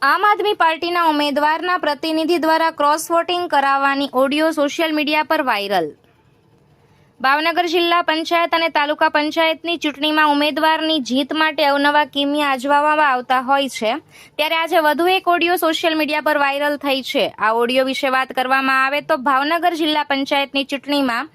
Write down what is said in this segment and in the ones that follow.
આમ આદમી પાર્ટીના ઉમેદવારના પ્રતિનિધિ દ્વારા ક્રોસ વોટિંગ કરાવવાની ઓડિયો સોશિયલ મીડિયા પર વાયરલ। ભાવનગર જિલ્લા પંચાયત અને તાલુકા પંચાયતની ચૂંટણીમાં ઉમેદવારની જીત માટે અવનવા કિમિયા અજમાવવામાં આવતા હોય છે, ત્યારે આજે વધુ એક ઓડિયો સોશિયલ મીડિયા પર વાયરલ થઈ છે। આ ઓડિયો વિશે વાત કરવામાં આવે તો ભાવનગર જિલ્લા પંચાયતની ચૂંટણીમાં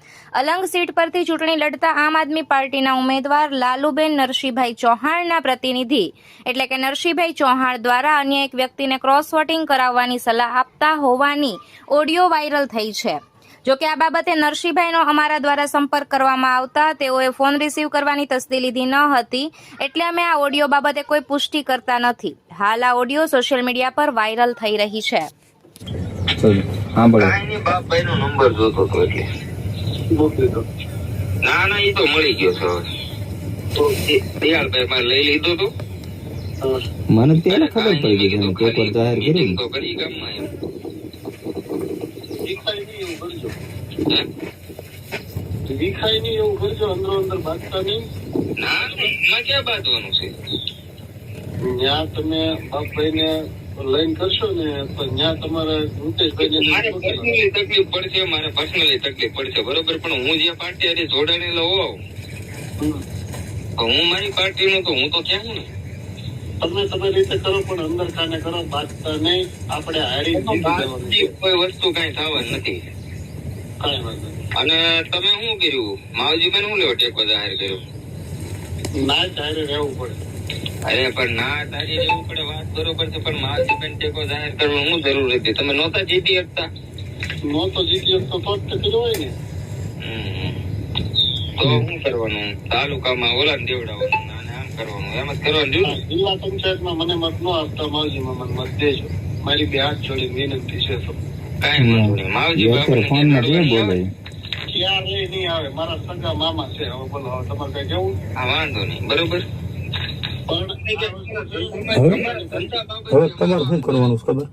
અલંગ સીટ પરથી ચૂંટણી લડતા આમ આદમી પાર્ટીના ઉમેદવાર લાલુબેન નરસિંહભાઈ ચૌહાણના પ્રતિનિધિ એટલે કે નરસિંહભાઈ ચૌહાણ દ્વારા અન્ય એક વ્યક્તિને ક્રોસ વોટિંગ કરાવવાની સલાહ આપતા હોવાની ઓડિયો વાયરલ થઈ છે। જો કે આ બાબતે નરસિંહભાઈનો અમારા દ્વારા સંપર્ક કરવામાં આવતા તેઓએ ફોન રિસીવ કરવાની તસ્દી લીધી ન હતી, એટલે અમે આ ઓડિયો બાબતે કોઈ પુષ્ટિ કરતા નથી। હાલ આ ઓડિયો સોશિયલ મીડિયા પર વાયરલ થઈ રહી છે। હા બોલો। બાપભાઈનો નંબર જોતો હતો એટલે મોકલી દો। ના એ તો મળી ગયો છે તો દયાળભાઈ માં લઈ લીધો તો મને ત્યારે ખબર પડી ગઈ કે પેપર જાહેર કર્યું તો કરી ગામમાં એમ વિખાય નહીં એવું કરજો, અંદરો અંદર બાંધતા નહીં। ના માં ક્યાં બાંધવાનું છે? ત્યાં તમે બાપભાઈને લઈને કરશો ને તો ત્યાં તમારે મારે પર્સનલી તકલીફ પડશે, બરોબર, પણ હું જે પાર્ટી આજે જોડાણેલો હોઉં હું મારી પાર્ટી નું તો હું તો ક્યાં ને તમે તમારી રીતે કરો, પણ અંદર ખાને કરો, બાંધતા નહીં। આપણે હારી કોઈ વસ્તુ કઈ થવા નથી। કઈ વાંધો નહીં। અને તમે શું કર્યું માવજી બેન શું લેવો ટેકો જાહેર કર્યો? ના જાહેર રહેવું પડે। અરે પણ ના તારી રહેવું પડે, વાત બરોબર છે, પણ માવજી બેન ટેકો જાહેર કરવું શું જરૂર હતી? તમે નહોતા જીતી શકતા? નહોતો જીતી શકતો તો જ કર્યો હોય ને। તો શું કરવાનું? તાલુકામાં ઓલા દેવડાવવાનું અને આમ કરવાનું, એમ જ કરવાનું જોયું? જિલ્લા પંચાયતમાં મને મત ન આપતા, માવજીમાં મને મત દેજો। મારી બે હાથ જોડી વિનંતી છે। તો કઈ વાંધો નહીં, માવજી ફોન માં જે બોલે ક્યાં લઈ નહીં આવે, મારા સગા મામા છે। હવે બોલો, હવે તમારે કઈ કેવું? હા વાંધો નહીં, બરોબર। પણ હવે તમારે શું કરવાનું ખબર?